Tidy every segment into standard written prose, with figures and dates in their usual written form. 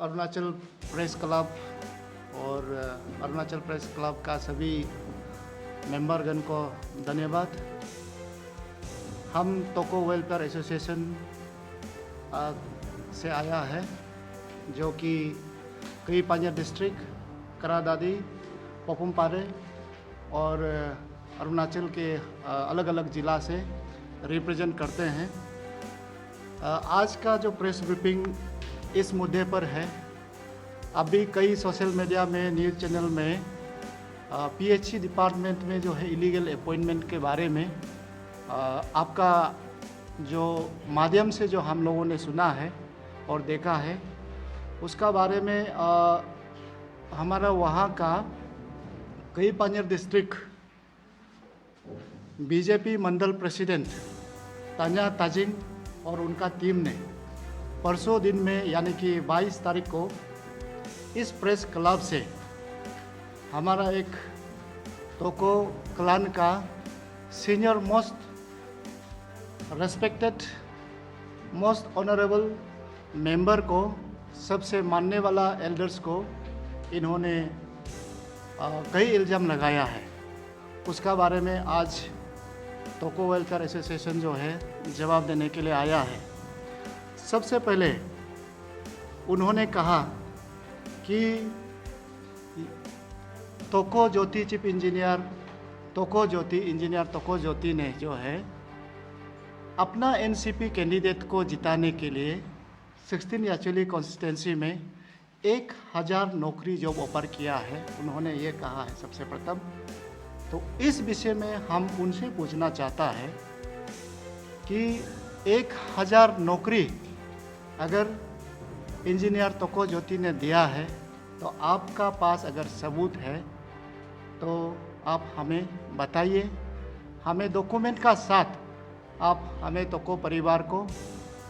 Arunachal press club और Arunachal press club का सभी मेंबरगण को धन्यवाद। हम तोको वेलफेयर एसोसिएशन से आया है, जो कि कई पांजर डिस्ट्रिक्ट, करादादी, पोपुमपारे और अरुणाचल के अलग अलग ज़िला से रिप्रेजेंट करते हैं। आज का जो प्रेस ब्रीफिंग इस मुद्दे पर है। अभी कई सोशल मीडिया में, न्यूज़ चैनल में पीएचई डिपार्टमेंट में जो है इलीगल अपॉइंटमेंट के बारे में आपका जो माध्यम से जो हम लोगों ने सुना है और देखा है, उसका बारे में हमारा वहाँ का कई पांजर डिस्ट्रिक्ट बीजेपी मंडल प्रेसिडेंट तान्या ताजिंग और उनका टीम ने परसों दिन में यानी कि 22 तारीख को इस प्रेस क्लब से हमारा एक तोको क्लान का senior most respected, most honourable member को, सबसे मानने वाला एल्डर्स को इन्होंने कई इल्ज़ाम लगाया है। उसका बारे में आज तोको वेलफेयर एसोसिएशन जो है जवाब देने के लिए आया है। सबसे पहले उन्होंने कहा कि तोको ज्योति चीफ इंजीनियर तोको ज्योति ने जो है अपना एनसीपी कैंडिडेट को जिताने के लिए 16 याचुली कॉन्स्टिट्यूंसी में 1000 नौकरी जॉब ऑफर किया है। उन्होंने ये कहा है सबसे प्रथम। तो इस विषय में हम उनसे पूछना चाहता है कि 1000 नौकरी अगर इंजीनियर तोको ज्योति ने दिया है, तो आपका पास अगर सबूत है तो आप हमें बताइए, हमें डॉक्यूमेंट का साथ आप हमें तोको परिवार को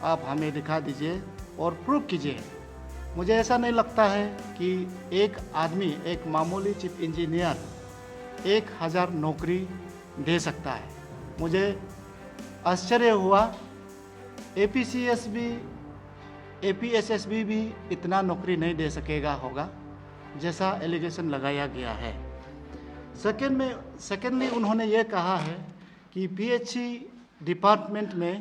आप हमें दिखा दीजिए और प्रूव कीजिए। मुझे ऐसा नहीं लगता है कि एक आदमी, एक मामूली चीफ इंजीनियर 1000 नौकरी दे सकता है। मुझे आश्चर्य हुआ, एपीएसएसबी भी इतना नौकरी नहीं दे सकेगा होगा जैसा एलिगेशन लगाया गया है। सेकेंडली उन्होंने ये कहा है कि पीएचई डिपार्टमेंट में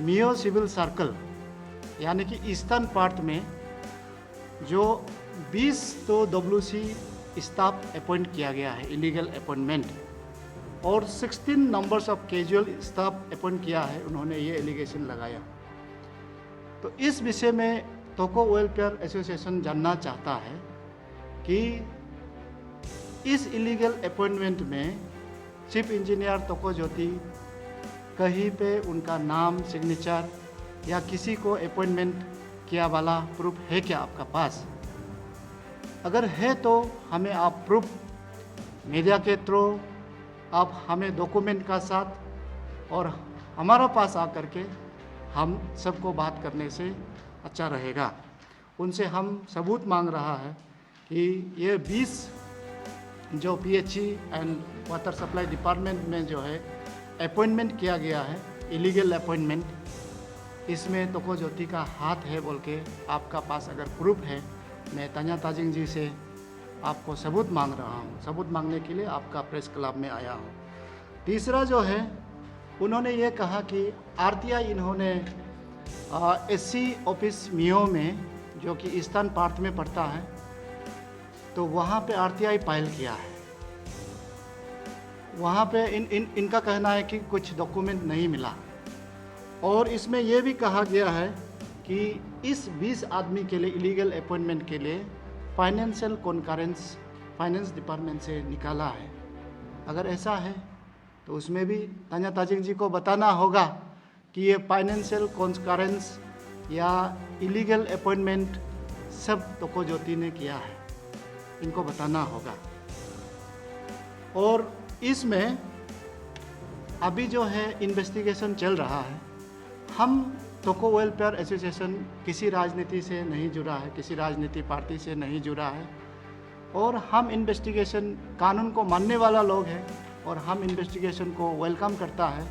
मियो सिविल सर्कल यानी कि ईस्टर्न पार्ट में जो 20 तो डब्ल्यूसी स्टाफ अपॉइंट किया गया है, इलीगल अपॉइंटमेंट, और 16 numbers of casual staff appoint किया है, उन्होंने ये एलिगेशन लगाया। तो इस विषय में तोको वेलफेयर एसोसिएशन जानना चाहता है कि इस इलीगल अपॉइंटमेंट में चीफ इंजीनियर तोको ज्योति कहीं पे उनका नाम, सिग्नेचर या किसी को अपॉइंटमेंट किया वाला प्रूफ है क्या आपका पास? अगर है तो हमें आप प्रूफ मीडिया के थ्रू आप हमें डॉक्यूमेंट का साथ और हमारा पास आकर के हम सबको बात करने से अच्छा रहेगा। उनसे हम सबूत मांग रहा है कि ये 20 जो PHE and water supply department में जो है अपॉइंटमेंट किया गया है, इलीगल अपॉइंटमेंट, इसमें तोको ज्योति का हाथ है बोल के आपका पास अगर प्रूफ है, मैं तान्या ताजिंग जी से आपको सबूत मांग रहा हूँ। सबूत मांगने के लिए आपका प्रेस क्लब में आया हूँ। तीसरा जो है, उन्होंने ये कहा कि आरटीआई इन्होंने एससी ऑफिस मियो में, जो कि ईस्टर्न पार्ट में पड़ता है, तो वहाँ पे आरटीआई फाइल किया है। वहाँ पे इनका कहना है कि कुछ डॉक्यूमेंट नहीं मिला। और इसमें यह भी कहा गया है कि इस 20 आदमी के लिए इलीगल अपॉइंटमेंट के लिए फाइनेंशियल कॉन्करेंस फाइनेंस डिपार्टमेंट से निकाला है। अगर ऐसा है तो उसमें भी तान्या ताजिंग जी को बताना होगा कि ये फाइनेंशियल कॉन्करेंस या इलीगल अपॉइंटमेंट सब तोको ज्योति ने किया है, इनको बताना होगा। और इसमें अभी जो है इन्वेस्टिगेशन चल रहा है। हम तोको वेलफेयर एसोसिएशन किसी राजनीति से नहीं जुड़ा है, किसी राजनीति पार्टी से नहीं जुड़ा है, और हम इन्वेस्टिगेशन, कानून को मानने वाला लोग हैं और हम इन्वेस्टिगेशन को वेलकम करता है।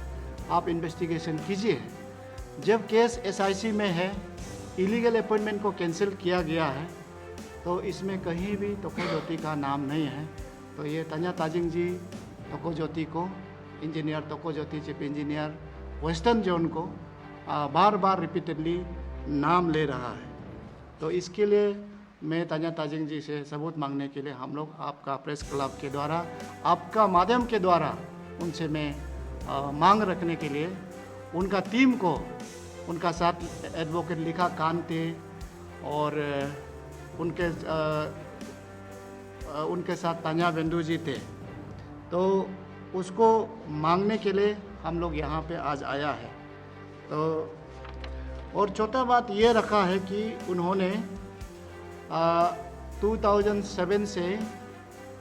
आप इन्वेस्टिगेशन कीजिए। जब केस एसआईसी में है इलीगल अपॉइंटमेंट को कैंसिल किया गया है, तो इसमें कहीं भी तोको ज्योति का नाम नहीं है। तो ये तान्या ताजिंग जी तोको ज्योति को, इंजीनियर तोको ज्योति चीफ इंजीनियर वेस्टर्न जोन को बार बार रिपीटेडली नाम ले रहा है। तो इसके लिए मैं तान्या ताजिंग जी से सबूत मांगने के लिए हम लोग आपका प्रेस क्लब के द्वारा, आपका माध्यम के द्वारा उनसे मैं मांग रखने के लिए उनका टीम को, उनका साथ एडवोकेट लिखा कांते और उनके साथ तान्या बेंदू जी थे, तो उसको मांगने के लिए हम लोग यहाँ पे आज आया है। तो और छोटा बात ये रखा है कि उन्होंने 2007 से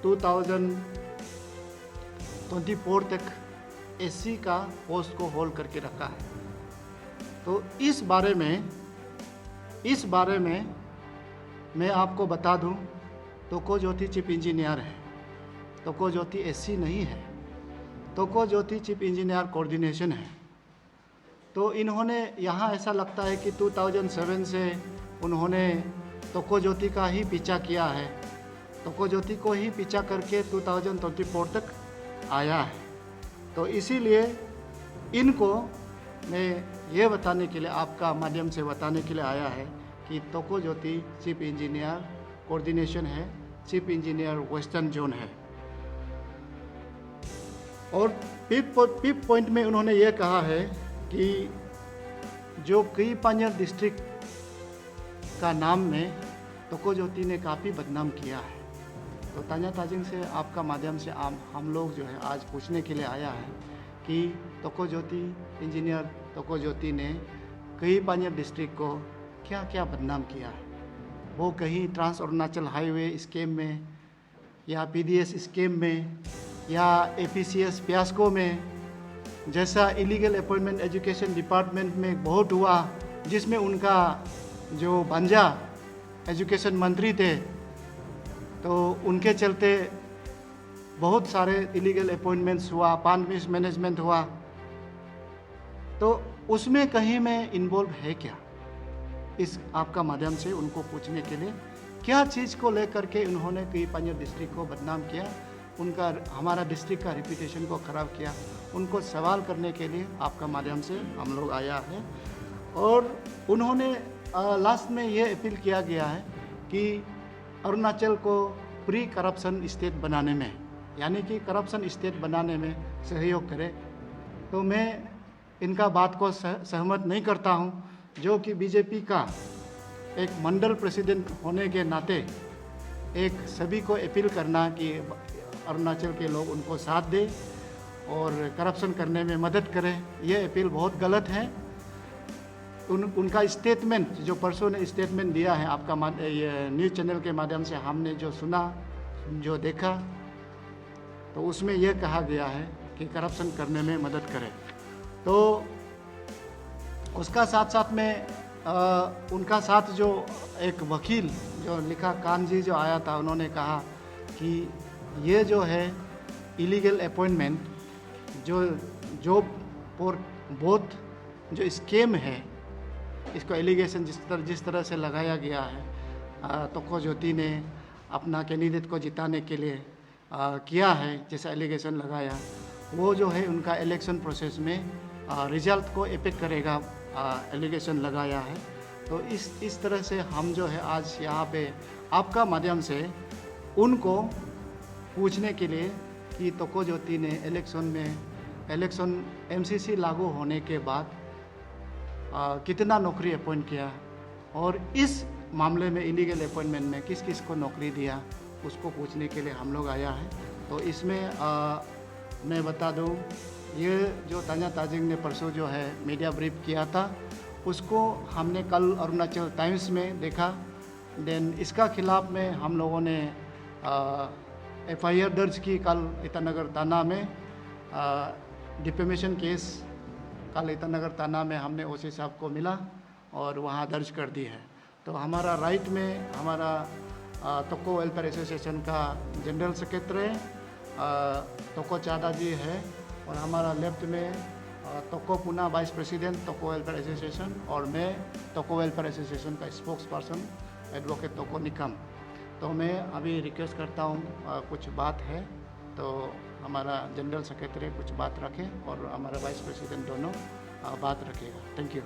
2024 तक एससी का पोस्ट को होल्ड करके रखा है। तो इस बारे में मैं आपको बता दूं, तोको ज्योति चीफ इंजीनियर है, तोको ज्योति एससी नहीं है, तोको ज्योति चीफ इंजीनियर कोऑर्डिनेशन है। तो इन्होंने यहाँ ऐसा लगता है कि 2007 से उन्होंने तोको ज्योति का ही पीछा किया है, तोको ज्योति को ही पीछा करके 2024 तक आया है। तो इसीलिए इनको मैं ये बताने के लिए, आपका माध्यम से बताने के लिए आया है कि तोको ज्योति चीफ इंजीनियर कोऑर्डिनेशन है, चीफ इंजीनियर वेस्टर्न जोन है। और फिफ्थ पॉइंट में उन्होंने ये कहा है कि जो कई पानियर डिस्ट्रिक्ट का नाम में तोको ज्योति ने काफ़ी बदनाम किया है। तो तान्या ताजिंग से आपका माध्यम से हम लोग जो है आज पूछने के लिए आया है कि तोको ज्योति इंजीनियर तोको ज्योति ने कई पानियर डिस्ट्रिक्ट को क्या क्या बदनाम किया है। वो कहीं ट्रांस अरुणाचल हाईवे स्कीम में, या पीडीएस स्कीम में, या एपीसीएस पियास्को में, जैसा इलीगल अपॉइंटमेंट एजुकेशन डिपार्टमेंट में बहुत हुआ, जिसमें उनका जो भांजा एजुकेशन मंत्री थे, तो उनके चलते बहुत सारे इलीगल अपॉइंटमेंट्स हुआ, पान मिस मैनेजमेंट हुआ। तो उसमें कहीं में इन्वॉल्व है क्या, इस आपका माध्यम से उनको पूछने के लिए, क्या चीज़ को लेकर के उन्होंने कई पानियर डिस्ट्रिक्ट को बदनाम किया, उनका हमारा डिस्ट्रिक्ट का रिप्यूटेशन को ख़राब किया, उनको सवाल करने के लिए आपका माध्यम से हम लोग आया है। और उन्होंने लास्ट में ये अपील किया गया है कि अरुणाचल को प्री करप्शन स्टेट बनाने में, यानी कि करप्शन स्टेट बनाने में सहयोग करे। तो मैं इनका बात को सहमत नहीं करता हूँ, जो कि बीजेपी का एक मंडल प्रेसिडेंट होने के नाते एक सभी को अपील करना कि अरुणाचल के लोग उनको साथ दें और करप्शन करने में मदद करें, ये अपील बहुत गलत है। उनका स्टेटमेंट, जो परसों ने स्टेटमेंट दिया है आपका ये न्यूज़ चैनल के माध्यम से हमने जो सुना, जो देखा, तो उसमें यह कहा गया है कि करप्शन करने में मदद करें। तो उसका साथ साथ में उनका साथ जो एक वकील जो लिखा कान जी जो आया था, उन्होंने कहा कि ये जो है इलीगल अपॉइंटमेंट, जो जॉब और बहुत जो स्कीम है, इसको एलिगेशन जिस तरह से लगाया गया है, तोको ज्योति ने अपना कैंडिडेट को जिताने के लिए किया है, जैसा एलिगेशन लगाया, वो जो है उनका इलेक्शन प्रोसेस में रिजल्ट को इफेक्ट करेगा, एलिगेशन लगाया है। तो इस तरह से हम जो है आज यहाँ पे आपका माध्यम से उनको पूछने के लिए कि तोको ज्योति ने इलेक्शन एमसीसी लागू होने के बाद कितना नौकरी अपॉइंट किया, और इस मामले में इलीगल अपॉइंटमेंट में किस किस को नौकरी दिया, उसको पूछने के लिए हम लोग आया है। तो इसमें मैं बता दूं, ये जो तान्या ताजिंग ने परसों जो है मीडिया ब्रीफ किया था, उसको हमने कल अरुणाचल टाइम्स में देखा। देन इसका खिलाफ में हम लोगों ने एफआईआर दर्ज की कल ईटानगर थाना में, डिफेमेशन केस कल ईटानगर थाना में हमने ओसी साहब को मिला और वहाँ दर्ज कर दी है। तो हमारा राइट में हमारा तोको वेलफेयर एसोसिएशन का जनरल सेक्रेटरी तोको चादा जी है, और हमारा लेफ्ट में तोको पुना वाइस प्रेसिडेंट तोको वेलफेयर एसोसिएशन, और मैं तोको वेलफेयर एसोसिएशन का स्पोक्स पर्सन एडवोकेट तोको निकम। तो मैं अभी रिक्वेस्ट करता हूँ, कुछ बात है तो हमारा जनरल सेक्रेटरी कुछ बात रखे और हमारा वाइस प्रेसिडेंट दोनों बात रखेगा। Thank you.